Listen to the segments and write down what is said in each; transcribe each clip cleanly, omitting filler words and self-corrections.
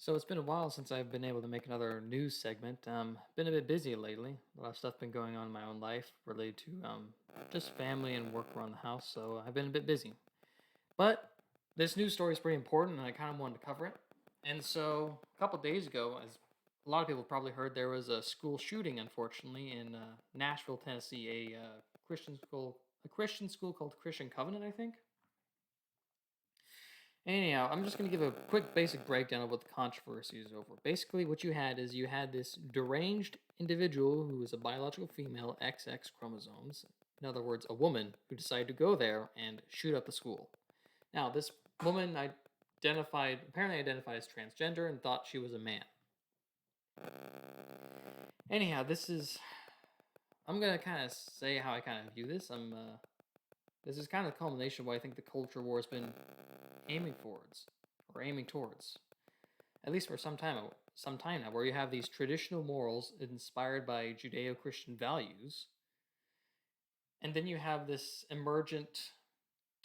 So it's been a while since I've been able to make another news segment. Been a bit busy lately. A lot of stuff been going on in my own life related to just family and work around the house. So I've been a bit busy. But this news story is pretty important, and I kind of wanted to cover it. And so a couple days ago, as a lot of people probably heard, there was a school shooting, unfortunately, in Nashville, Tennessee. A Christian school called Christian Covenant, I think. Anyhow, I'm just going to give a quick basic breakdown of what the controversy is over. Basically, what you had this deranged individual who was a biological female, XX chromosomes. In other words, a woman who decided to go there and shoot up the school. Now, this woman apparently identified as transgender and thought she was a man. Anyhow, I'm going to kind of say how I kind of view this. This is kind of the culmination of what I think the culture war has been aiming towards, at least for some time now, where you have these traditional morals inspired by Judeo-Christian values, and then you have this emergent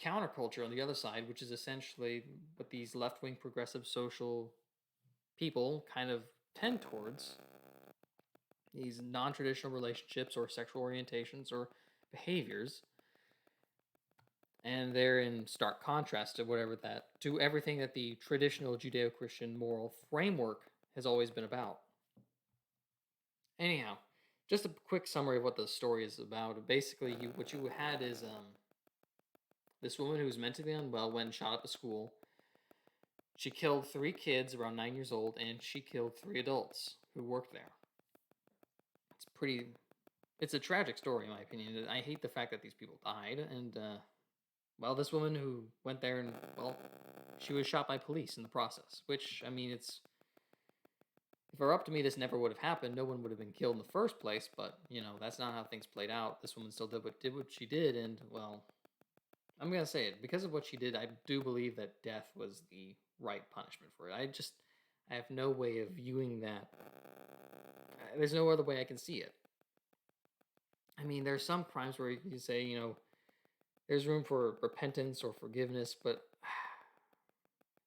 counterculture on the other side, which is essentially what these left-wing progressive social people kind of tend towards, these non-traditional relationships or sexual orientations or behaviors, and they're in stark contrast to everything that the traditional Judeo-Christian moral framework has always been about. Anyhow, just a quick summary of what the story is about. Basically, what you had is this woman who was mentally unwell when shot up a school. She killed 3 kids around 9 years old, and she killed 3 adults who worked there. It's pretty. It's a tragic story, in my opinion. I hate the fact that these people died, and well, this woman who went there and, well, she was shot by police in the process. Which, I mean, if it were up to me, this never would have happened. No one would have been killed in the first place. But that's not how things played out. This woman still did what she did, and well, I'm gonna say it because of what she did. I do believe that death was the right punishment for it. I have no way of viewing that. There's no other way I can see it. I mean, there's some crimes where you can say, there's room for repentance or forgiveness, but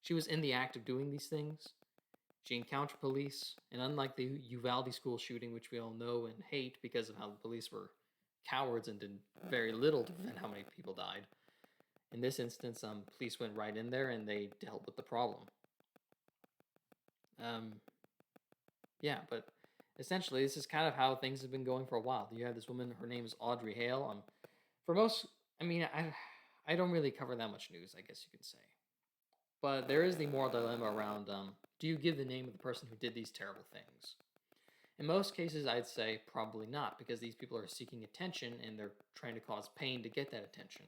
she was in the act of doing these things. She encountered police, and unlike the Uvalde school shooting, which we all know and hate because of how the police were cowards and did very little to prevent how many people died, in this instance, police went right in there and they dealt with the problem. Um, yeah, but essentially, this is kind of how things have been going for a while. You have this woman, her name is Audrey Hale. For most, I mean, I don't really cover that much news, I guess you could say. But there is the moral dilemma around do you give the name of the person who did these terrible things? In most cases, I'd say probably not, because these people are seeking attention and they're trying to cause pain to get that attention.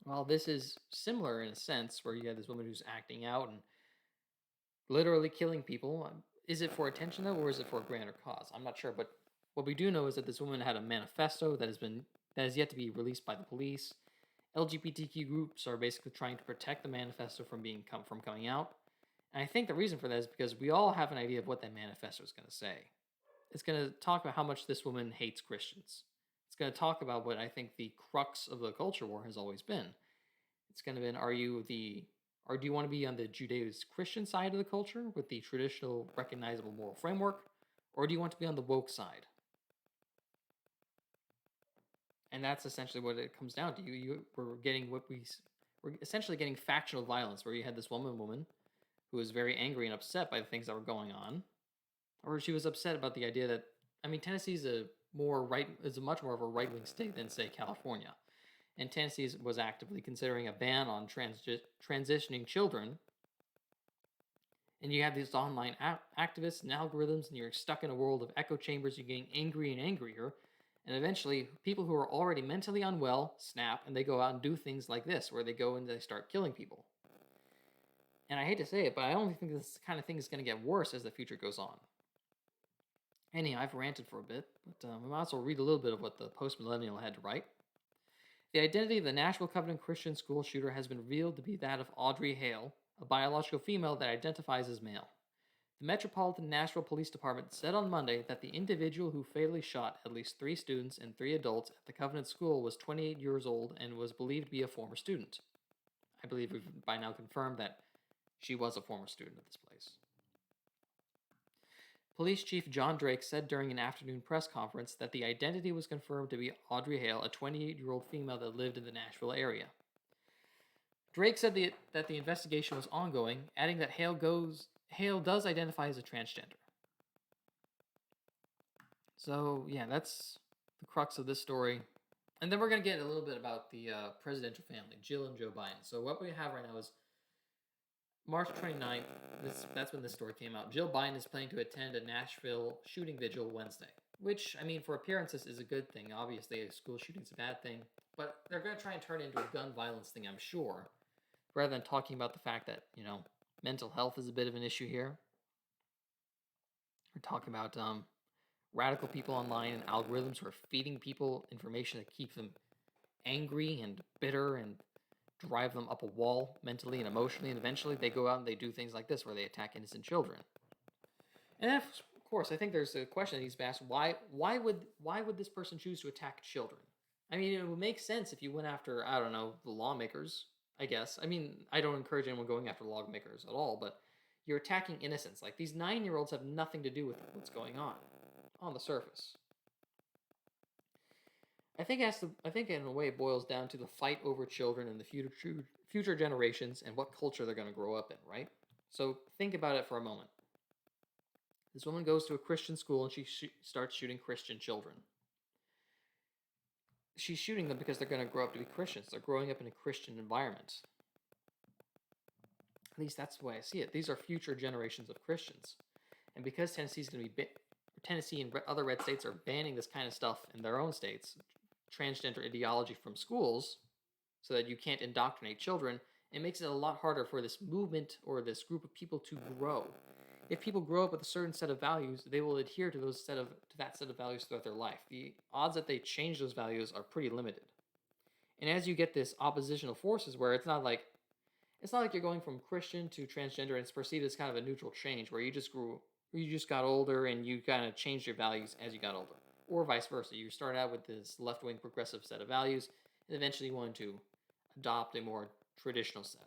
Well, this is similar in a sense where you have this woman who's acting out and literally killing people. Is it for attention though, or is it for a grander cause? I'm not sure, but what we do know is that this woman had a manifesto that has yet to be released by the police. LGBTQ groups are basically trying to protect the manifesto from coming out. And I think the reason for that is because we all have an idea of what that manifesto is going to say. It's going to talk about how much this woman hates Christians. It's going to talk about what I think the crux of the culture war has always been. It's going to be, or do you want to be on the Judeo-Christian side of the culture with the traditional recognizable moral framework, or do you want to be on the woke side? And that's essentially what it comes down to. We're essentially getting factional violence, where you had this woman who was very angry and upset by the things that were going on, or she was upset about the idea that, I mean, Tennessee is a much more of a right wing state than, say, California, and Tennessee was actively considering a ban on transitioning children. And you have these online activists and algorithms, and you're stuck in a world of echo chambers. You're getting angry and angrier, and eventually, people who are already mentally unwell snap, and they go out and do things like this, where they go and they start killing people. And I hate to say it, but I only think this kind of thing is going to get worse as the future goes on. Anyhow, I've ranted for a bit, but I might as well read a little bit of what the post-millennial had to write. The identity of the Nashville Covenant Christian school shooter has been revealed to be that of Audrey Hale, a biological female that identifies as male. The Metropolitan Nashville Police Department said on Monday that the individual who fatally shot at least 3 students and 3 adults at the Covenant School was 28 years old and was believed to be a former student. I believe we've by now confirmed that She was a former student of this place. Police Chief John Drake said during an afternoon press conference that the identity was confirmed to be Audrey Hale, a 28-year-old female that lived in the Nashville area. Drake said that the investigation was ongoing, adding that Hale does identify as a transgender. So, yeah, that's the crux of this story. And then we're going to get a little bit about the presidential family, Jill and Joe Biden. So what we have right now is March 29th. That's when this story came out. Jill Biden is planning to attend a Nashville shooting vigil Wednesday, which, I mean, for appearances is a good thing. Obviously, a school shooting's a bad thing, but they're going to try and turn it into a gun violence thing, I'm sure, rather than talking about the fact that, mental health is a bit of an issue here. We're talking about radical people online and algorithms who are feeding people information that keeps them angry and bitter and drive them up a wall mentally and emotionally, and eventually they go out and they do things like this where they attack innocent children. And of course, I think there's a question that needs to be asked: why would this person choose to attack children? I mean, it would make sense if you went after, I don't know, the lawmakers, I guess. I mean, I don't encourage anyone going after lawmakers at all, but you're attacking innocents. Like, these 9-year-olds have nothing to do with what's going on the surface. I think in a way it boils down to the fight over children and the future generations and what culture they're going to grow up in, right? So think about it for a moment. This woman goes to a Christian school and she starts shooting Christian children. She's shooting them because they're going to grow up to be Christians. They're growing up in a Christian environment. At least that's the way I see it. These are future generations of Christians. And because Tennessee and other red states are banning this kind of stuff in their own states, transgender ideology from schools, so that you can't indoctrinate children, it makes it a lot harder for this movement or this group of people to grow. If people grow up with a certain set of values, they will adhere to that set of values throughout their life. The odds that they change those values are pretty limited. And as you get this oppositional forces where it's not like you're going from Christian to transgender and it's perceived as kind of a neutral change where you just got older and you kind of changed your values as you got older. Or vice versa. You start out with this left-wing progressive set of values and eventually you want to adopt a more traditional set.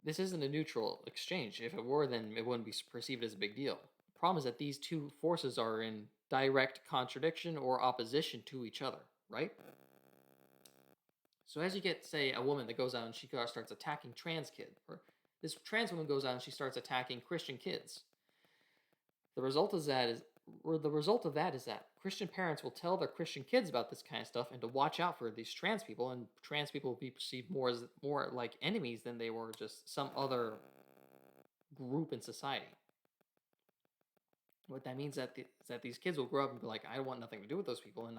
This isn't a neutral exchange. If it were, then it wouldn't be perceived as a big deal. The problem is that these two forces are in direct contradiction or opposition to each other, right? So as you get, say, a woman that goes out and she starts attacking trans kids, or this trans woman goes out and she starts attacking Christian kids, the result of that is that Christian parents will tell their Christian kids about this kind of stuff and to watch out for these trans people, and trans people will be perceived more like enemies than they were just some other group in society. What that means is that these kids will grow up and be like, I want nothing to do with those people, and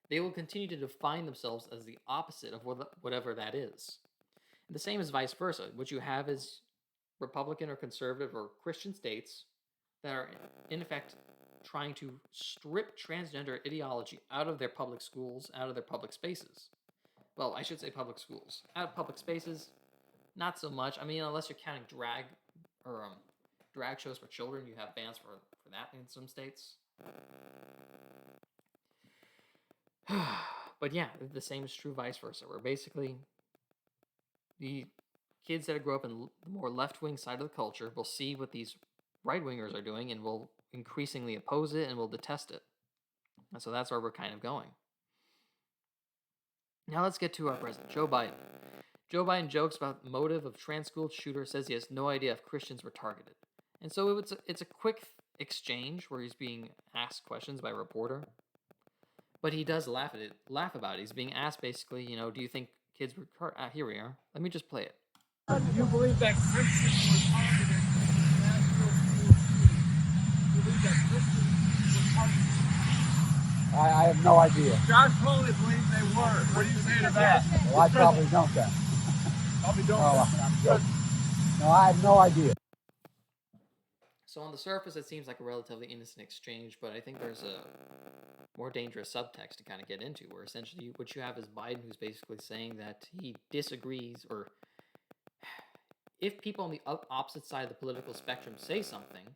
they will continue to define themselves as the opposite of whatever that is. And the same is vice versa. What you have is Republican or conservative or Christian states that are, in effect, trying to strip transgender ideology out of their public schools, out of their public spaces. Well, I should say public schools. Out of public spaces, not so much. I mean, unless you're counting drag shows for children, you have bans for that in some states. But yeah, the same is true vice versa, where basically the kids that grow up in the more left-wing side of the culture will see what these right-wingers are doing and will increasingly oppose it and will detest it. And so that's where we're kind of going. Now let's get to our president, Joe Biden. Joe Biden jokes about the motive of trans school shooter, says he has no idea if Christians were targeted. And so it's a quick exchange where he's being asked questions by a reporter. But he does laugh about it. He's being asked basically, do you think kids were here we are. Let me just play it. Do you believe that Christians were targeted in Nashville school shooting? Do you believe that Christians were targeted? I have no idea. Josh Foley believes they were. What do you say to that? Well, I probably don't then. Probably don't. No, I have no idea. So on the surface, it seems like a relatively innocent exchange, but I think there's a more dangerous subtext to kind of get into, where essentially what you have is Biden who's basically saying that he disagrees, or if people on the opposite side of the political spectrum say something,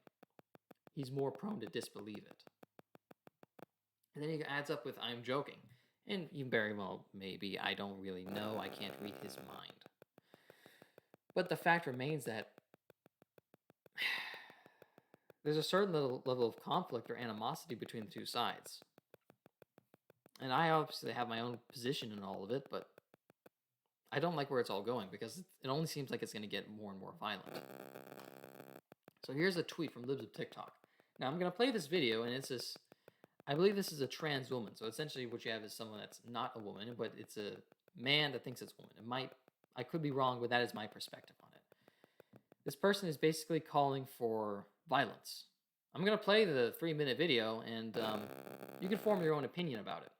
he's more prone to disbelieve it. And then he adds up with, I'm joking. And you very well, maybe, I don't really know, I can't read his mind. But the fact remains that there's a certain level of conflict or animosity between the two sides. And I obviously have my own position in all of it, but I don't like where it's all going because it only seems like it's going to get more and more violent. So here's a tweet from Libs of TikTok. Now I'm going to play this video, and it's this. I believe this is a trans woman. So essentially, what you have is someone that's not a woman, but it's a man that thinks it's a woman. I could be wrong, but that is my perspective on it. This person is basically calling for violence. I'm going to play the 3-minute video, and you can form your own opinion about it.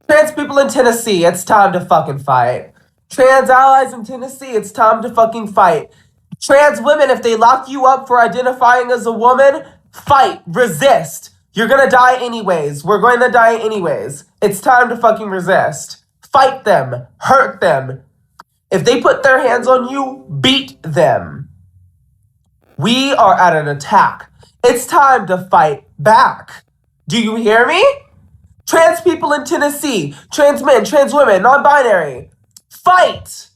Trans people in Tennessee, it's time to fucking fight. Trans allies in Tennessee, it's time to fucking fight. Trans women, if they lock you up for identifying as a woman, fight, resist. You're gonna die anyways. We're going to die anyways. It's time to fucking resist. Fight them. Hurt them. If they put their hands on you, beat them. We are at an attack. It's time to fight back. Do you hear me? Trans people in Tennessee, trans men, trans women, non-binary, fight!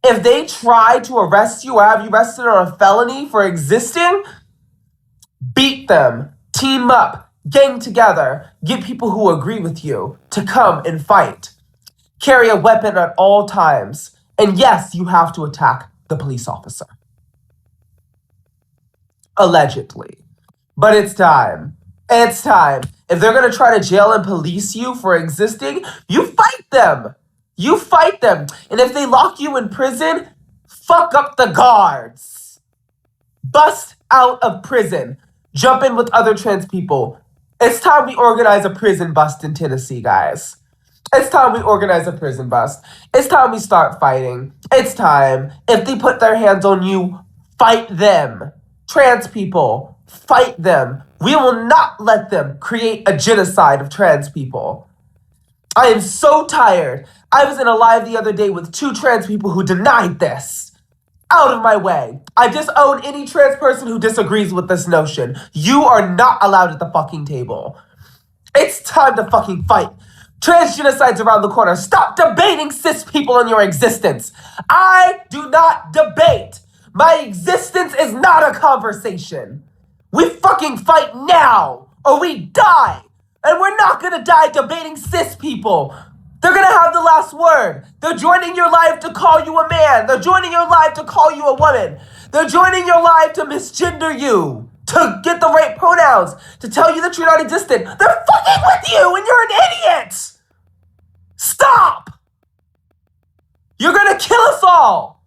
If they try to arrest you or have you arrested on a felony for existing, beat them, team up, gang together, get people who agree with you to come and fight. Carry a weapon at all times. And yes, you have to attack the police officer. Allegedly. But it's time. It's time. If they're going to try to jail and police you for existing, you fight them. You fight them. And if they lock you in prison, fuck up the guards. Bust out of prison. Jump in with other trans people. It's time we organize a prison bust in Tennessee, guys. It's time we organize a prison bust. It's time we start fighting. It's time. If they put their hands on you, fight them. Trans people, fight them. We will not let them create a genocide of trans people. I am so tired. I was in a live the other day with 2 trans people who denied this. Out of my way. I disown any trans person who disagrees with this notion. You are not allowed at the fucking table. It's time to fucking fight. Trans genocide's around the corner. Stop debating cis people in your existence. I do not debate. My existence is not a conversation. We fucking fight now, or we die. And we're not gonna die debating cis people. They're gonna have the last word. They're joining your life to call you a man. They're joining your life to call you a woman. They're joining your life to misgender you, to get the right pronouns, to tell you that you're not existent. They're fucking with you and you're an idiot. Stop. You're gonna kill us all.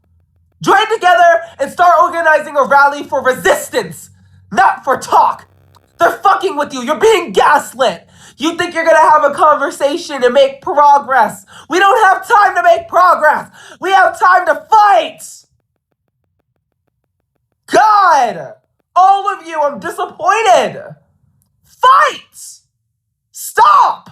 Join together and start organizing a rally for resistance, not for talk. They're fucking with you. You're being gaslit. You think you're gonna have a conversation and make progress. We don't have time to make progress. We have time to fight. God, all of you, I'm disappointed. Fight. Stop.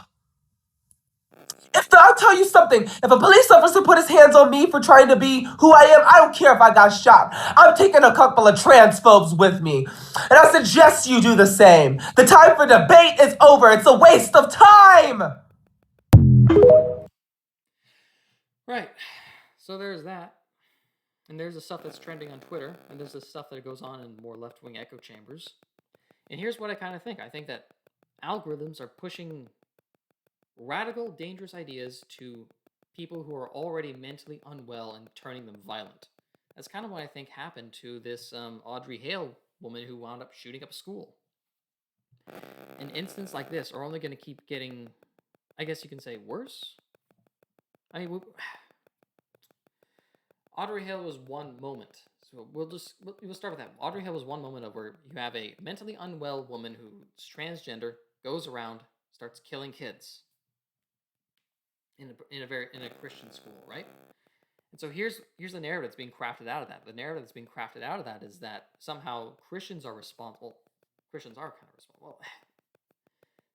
I'll tell you something. If a police officer put his hands on me for trying to be who I am, I don't care if I got shot. I'm taking a couple of transphobes with me. And I suggest you do the same. The time for debate is over. It's a waste of time. Right. So there's that. And there's the stuff that's trending on Twitter. And there's the stuff that goes on in more left-wing echo chambers. And here's what I kind of think. I think that algorithms are pushing radical, dangerous ideas to people who are already mentally unwell and turning them violent. That's kind of what I think happened to this Audrey Hale woman who wound up shooting up a school. An instance like this are only going to keep getting, I guess you can say, worse. I mean, Audrey Hale was one moment. So we'll start with that. Audrey Hale was one moment of where you have a mentally unwell woman who's transgender, goes around, starts killing kids. In a Christian school, right? And so here's the narrative that's being crafted out of that. The narrative that's being crafted out of that is that somehow Christians are responsible. Christians are kind of responsible. Well,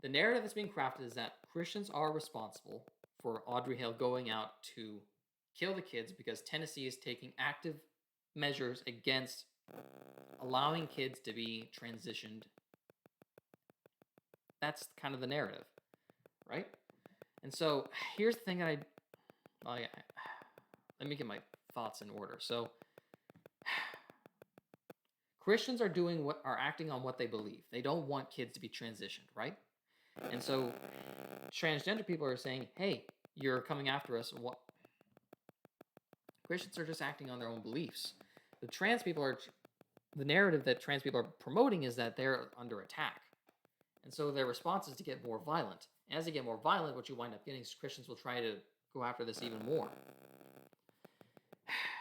the narrative that's being crafted is that Christians are responsible for Audrey Hale going out to kill the kids because Tennessee is taking active measures against allowing kids to be transitioned. That's kind of the narrative, right? And so here's the thing that let me get my thoughts in order. So Christians are acting on what they believe. They don't want kids to be transitioned, right? And so transgender people are saying, hey, you're coming after us. What? Christians are just acting on their own beliefs. The narrative that trans people are promoting is that they're under attack. And so their response is to get more violent. And as they get more violent, what you wind up getting is Christians will try to go after this even more.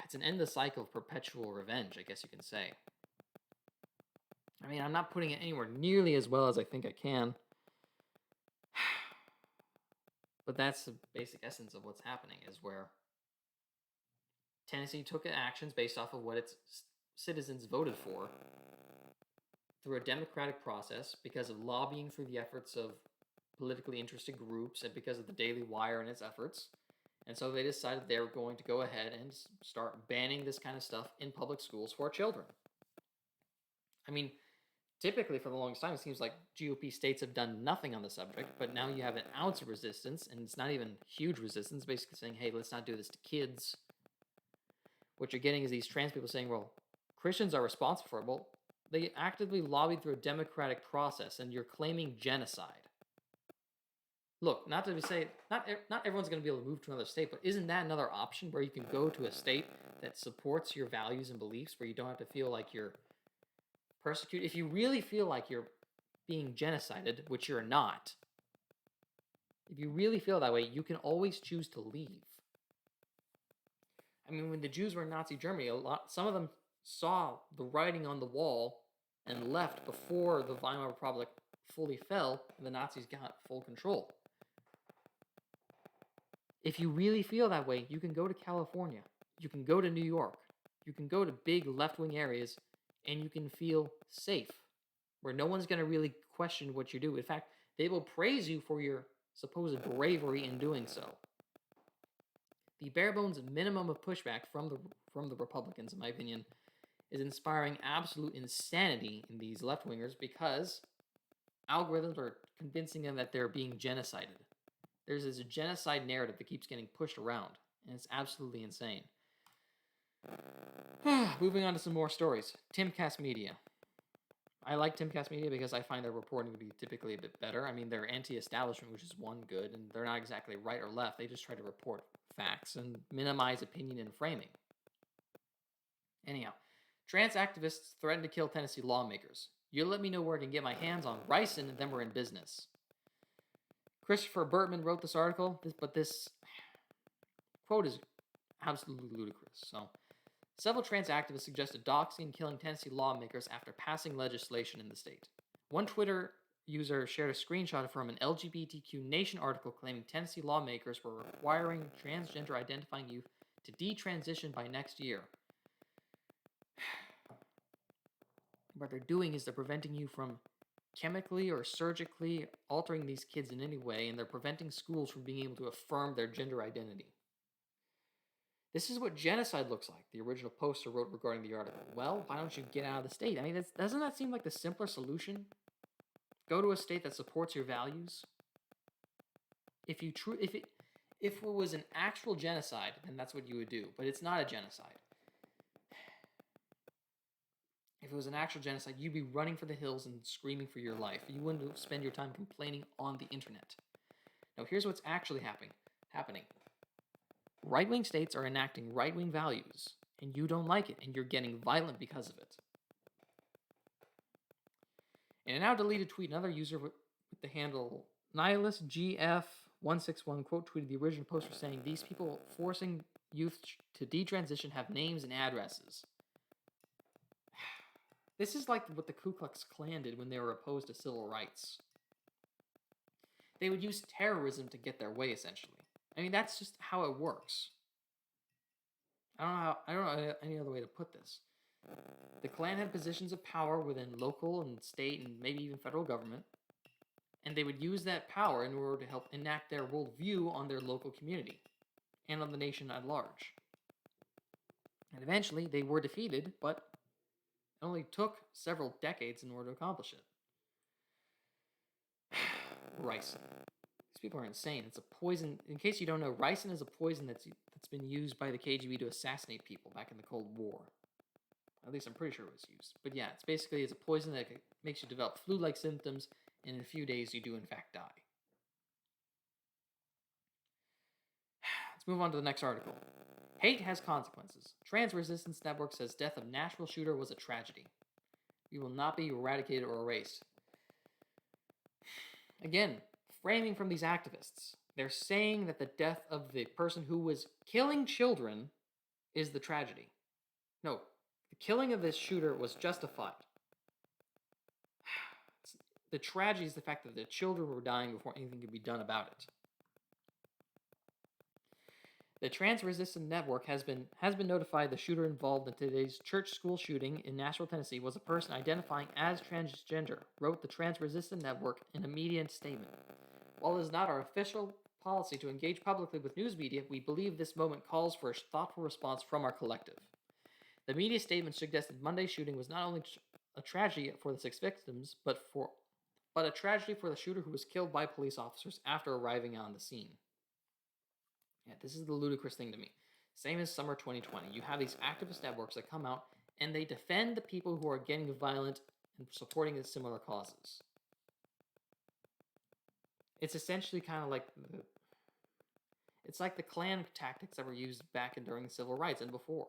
It's an endless cycle of perpetual revenge, I guess you can say. I mean, I'm not putting it anywhere nearly as well as I think I can. But that's the basic essence of what's happening, is where Tennessee took actions based off of what its citizens voted for through a democratic process because of lobbying through the efforts of politically interested groups and because of the Daily Wire and its efforts. And so they decided they were going to go ahead and start banning this kind of stuff in public schools for children. I mean, typically for the longest time, it seems like GOP states have done nothing on the subject, but now you have an ounce of resistance, and it's not even huge resistance, basically saying, hey, let's not do this to kids. What you're getting is these trans people saying, well, Christians are responsible for it. Well, they actively lobbied through a democratic process, and you're claiming genocide. Look, not to say, not everyone's going to be able to move to another state, but isn't that another option where you can go to a state that supports your values and beliefs, where you don't have to feel like you're persecuted? If you really feel like you're being genocided, which you're not, if you really feel that way, you can always choose to leave. I mean, when the Jews were in Nazi Germany, some of them saw the writing on the wall and left before the Weimar Republic fully fell and the Nazis got full control. If you really feel that way, you can go to California, you can go to New York, you can go to big left-wing areas, and you can feel safe, where no one's going to really question what you do. In fact, they will praise you for your supposed bravery in doing so. The bare bones minimum of pushback from the Republicans, in my opinion, is inspiring absolute insanity in these left-wingers because algorithms are convincing them that they're being genocided. There's this genocide narrative that keeps getting pushed around, and it's absolutely insane. Moving on to some more stories. Timcast Media. I like Timcast Media because I find their reporting to be typically a bit better. I mean, they're anti-establishment, which is one good, and they're not exactly right or left. They just try to report facts and minimize opinion and framing. Anyhow, trans activists threaten to kill Tennessee lawmakers. You let me know where I can get my hands on ricin, and then we're in business. Christopher Bertman wrote this article, but this quote is absolutely ludicrous. So, several trans activists suggested doxing and killing Tennessee lawmakers after passing legislation in the state. One Twitter user shared a screenshot from an LGBTQ Nation article claiming Tennessee lawmakers were requiring transgender identifying youth to detransition by next year. What they're doing is they're preventing you from chemically or surgically altering these kids in any way, and they're preventing schools from being able to affirm their gender identity. This is what genocide looks like, the original poster wrote regarding the article. Well, why don't you get out of the state? I mean, doesn't that seem like the simpler solution? Go to a state that supports your values. If it was an actual genocide, then that's what you would do. But it's not a genocide. If it was an actual genocide, you'd be running for the hills and screaming for your life. You wouldn't spend your time complaining on the internet. Now, here's what's actually happening. Right-wing states are enacting right-wing values, and you don't like it, and you're getting violent because of it. In a now deleted tweet, another user with the handle NihilistGF161 quote tweeted the original poster saying, "These people forcing youth to detransition have names and addresses." This is like what the Ku Klux Klan did when they were opposed to civil rights. They would use terrorism to get their way, essentially. I mean, that's just how it works. I don't know any other way to put this. The Klan had positions of power within local and state and maybe even federal government, and they would use that power in order to help enact their worldview on their local community and on the nation at large. And eventually, they were defeated, but it only took several decades in order to accomplish it. Ricin. These people are insane. It's a poison. In case you don't know, ricin is a poison that's It's been used by the KGB to assassinate people back in the Cold War. At least I'm pretty sure it was used. But yeah, it's a poison that makes you develop flu-like symptoms, and in a few days you do in fact die. Let's move on to the next article. Hate has consequences. Trans Resistance Network says death of Nashville shooter was a tragedy. We will not be eradicated or erased. Again, framing from these activists. They're saying that the death of the person who was killing children is the tragedy. No, the killing of this shooter was justified. The tragedy is the fact that the children were dying before anything could be done about it. The Trans Resistance Network has been notified the shooter involved in today's church school shooting in Nashville, Tennessee was a person identifying as transgender, wrote the Trans Resistance Network in a media statement. While it is not our official policy to engage publicly with news media, we believe this moment calls for a thoughtful response from our collective. The media statement suggested Monday's shooting was not only a tragedy for the 6 victims, but a tragedy for the shooter who was killed by police officers after arriving on the scene. Yeah, this is the ludicrous thing to me. Same as summer 2020. You have these activist networks that come out and they defend the people who are getting violent and supporting similar causes. It's essentially kind of like the Klan tactics that were used back and during the civil rights and before.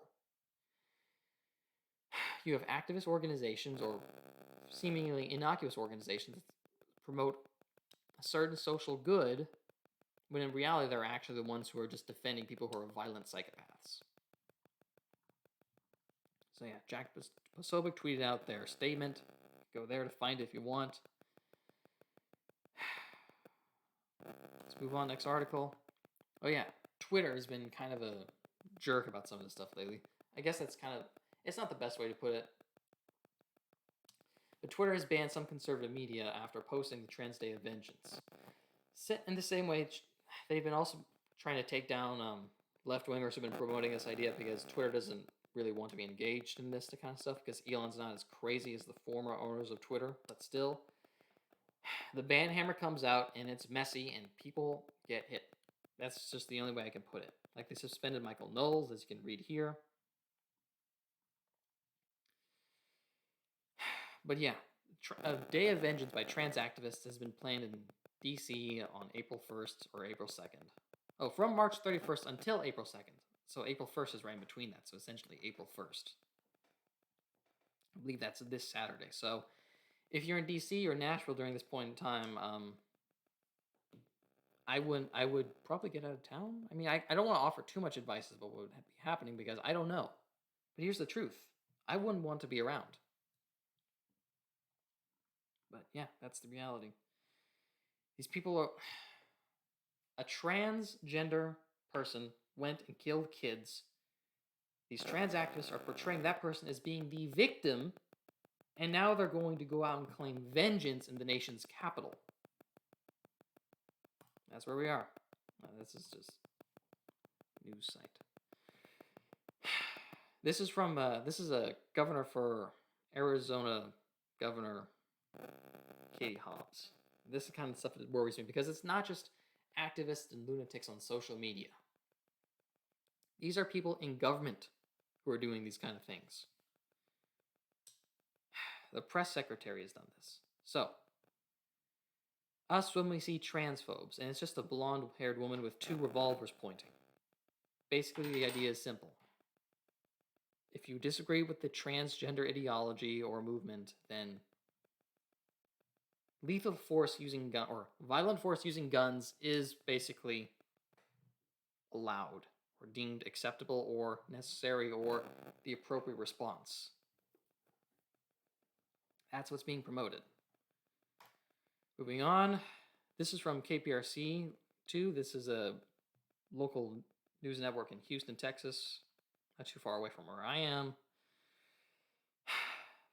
You have activist organizations or seemingly innocuous organizations that promote a certain social good, when in reality they're actually the ones who are just defending people who are violent psychopaths. So yeah, Jack Posobiec tweeted out their statement. Go there to find it if you want. Let's move on, next article. Oh yeah, Twitter has been kind of a jerk about some of this stuff lately. I guess it's not the best way to put it. But Twitter has banned some conservative media after posting the Trans Day of Vengeance. In the same way, they've been also trying to take down left-wingers who've been promoting this idea because Twitter doesn't really want to be engaged in this kind of stuff because Elon's not as crazy as the former owners of Twitter, but still. The ban hammer comes out and it's messy and people get hit. That's just the only way I can put it. Like, they suspended Michael Knowles, as you can read here. But yeah, a Day of Vengeance by trans activists has been planned in DC on April 1st or April 2nd. Oh, from March 31st until April 2nd. So April 1st is right in between that, so essentially April 1st. I believe that's this Saturday. So if you're in DC or Nashville during this point in time, I would probably get out of town. I mean, I don't want to offer too much advice about what would be happening because I don't know. But here's the truth. I wouldn't want to be around. But yeah, that's the reality. These people are... A transgender person went and killed kids. These trans activists are portraying that person as being the victim, and now they're going to go out and claim vengeance in the nation's capital. That's where we are. This is just news site. This is from this is a governor for Arizona, Governor Katie Hobbs. This is the kind of stuff that worries me because it's not just activists and lunatics on social media. These are people in government who are doing these kind of things. The press secretary has done this. So, us when we see transphobes, and it's just a blonde-haired woman with 2 revolvers pointing. Basically, the idea is simple. If you disagree with the transgender ideology or movement, then lethal force using or violent force using guns is basically allowed or deemed acceptable or necessary or the appropriate response. That's what's being promoted. Moving on, this is from KPRC 2. This is a local news network in Houston, Texas. Not too far away from where I am.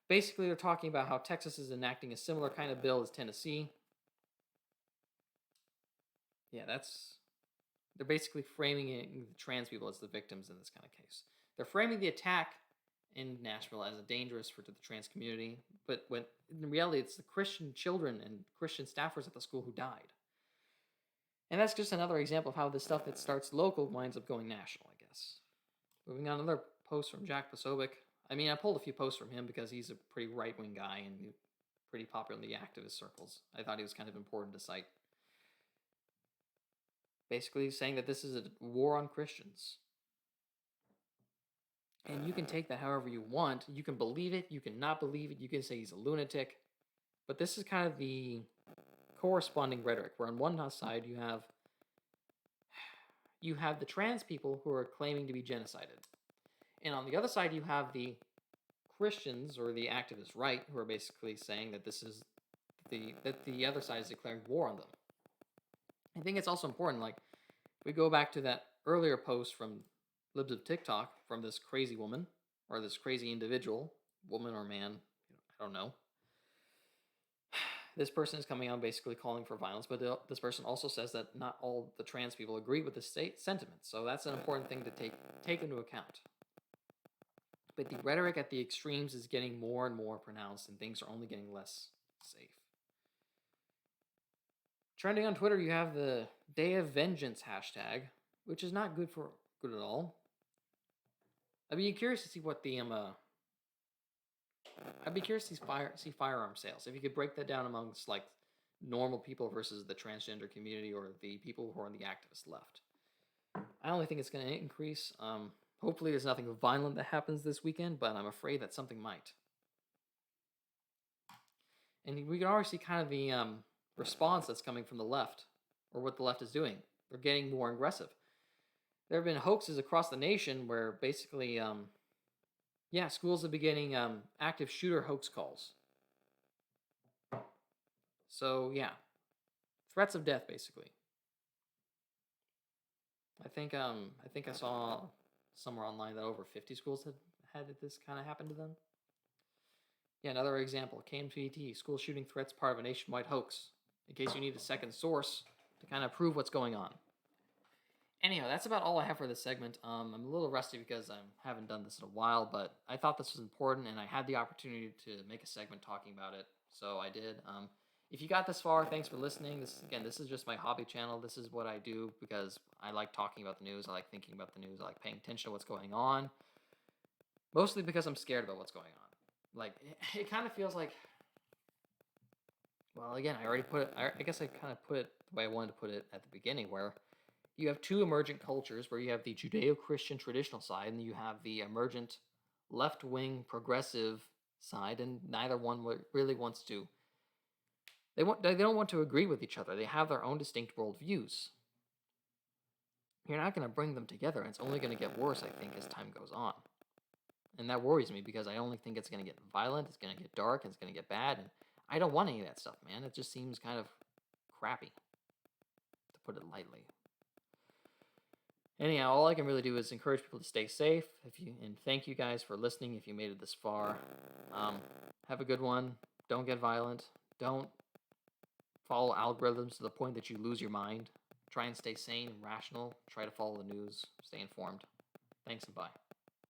Basically, they're talking about how Texas is enacting a similar kind of bill as Tennessee. Yeah, they're basically framing the trans people as the victims in this kind of case. They're framing the attack in Nashville as dangerous for the trans community, but when in reality it's the Christian children and Christian staffers at the school who died. And that's just another example of how the stuff that starts local winds up going national, I guess. Moving on, another post from Jack Posobiec. I mean, I pulled a few posts from him because he's a pretty right-wing guy and pretty popular in the activist circles. I thought he was kind of important to cite. Basically saying that this is a war on Christians. And you can take that however you want. You can believe it, you can not believe it, you can say he's a lunatic. But this is kind of the corresponding rhetoric, where on one side you have the trans people who are claiming to be genocided. And on the other side you have the Christians or the activist right who are basically saying that this is that the other side is declaring war on them. I think it's also important, like, we go back to that earlier post from Libs of TikTok from this crazy woman, or this crazy individual, woman or man, I don't know. This person is coming out basically calling for violence, but this person also says that not all the trans people agree with the state sentiment, so that's an important thing to take into account. But the rhetoric at the extremes is getting more and more pronounced, and things are only getting less safe. Trending on Twitter, you have the Day of Vengeance hashtag, which is not good at all. I'd be curious to see what the I'd be curious to see firearm sales. If you could break that down amongst like normal people versus the transgender community or the people who are on the activist left. I only think it's going to increase. Hopefully, there's nothing violent that happens this weekend, but I'm afraid that something might. And we can already see kind of the response that's coming from the left, or what the left is doing. They're getting more aggressive. There have been hoaxes across the nation where basically, schools have been getting active shooter hoax calls. So yeah, threats of death basically. I think I saw somewhere online that over 50 schools had this kind of happen to them. Yeah, another example, KMPT, school shooting threats part of a nationwide hoax. In case you need a second source to kind of prove what's going on. Anyhow, that's about all I have for this segment. I'm a little rusty because I haven't done this in a while, but I thought this was important, and I had the opportunity to make a segment talking about it, so I did. If you got this far, thanks for listening. This is just my hobby channel. This is what I do because I like talking about the news. I like thinking about the news. I like paying attention to what's going on. Mostly because I'm scared about what's going on. Like, it kind of feels like... Well, again, I already put it... I guess I kind of put it the way I wanted to put it at the beginning, where you have two emergent cultures, where you have the Judeo-Christian traditional side, and you have the emergent left-wing progressive side, and neither one really wants to... They don't want to agree with each other. They have their own distinct worldviews. You're not going to bring them together, and it's only going to get worse, I think, as time goes on. And that worries me, because I only think it's going to get violent, it's going to get dark, it's going to get bad, and I don't want any of that stuff, man. It just seems kind of crappy, to put it lightly. Anyhow, all I can really do is encourage people to stay safe. And thank you guys for listening if you made it this far. Have a good one. Don't get violent. Don't follow algorithms to the point that you lose your mind. Try and stay sane and rational. Try to follow the news. Stay informed. Thanks and bye.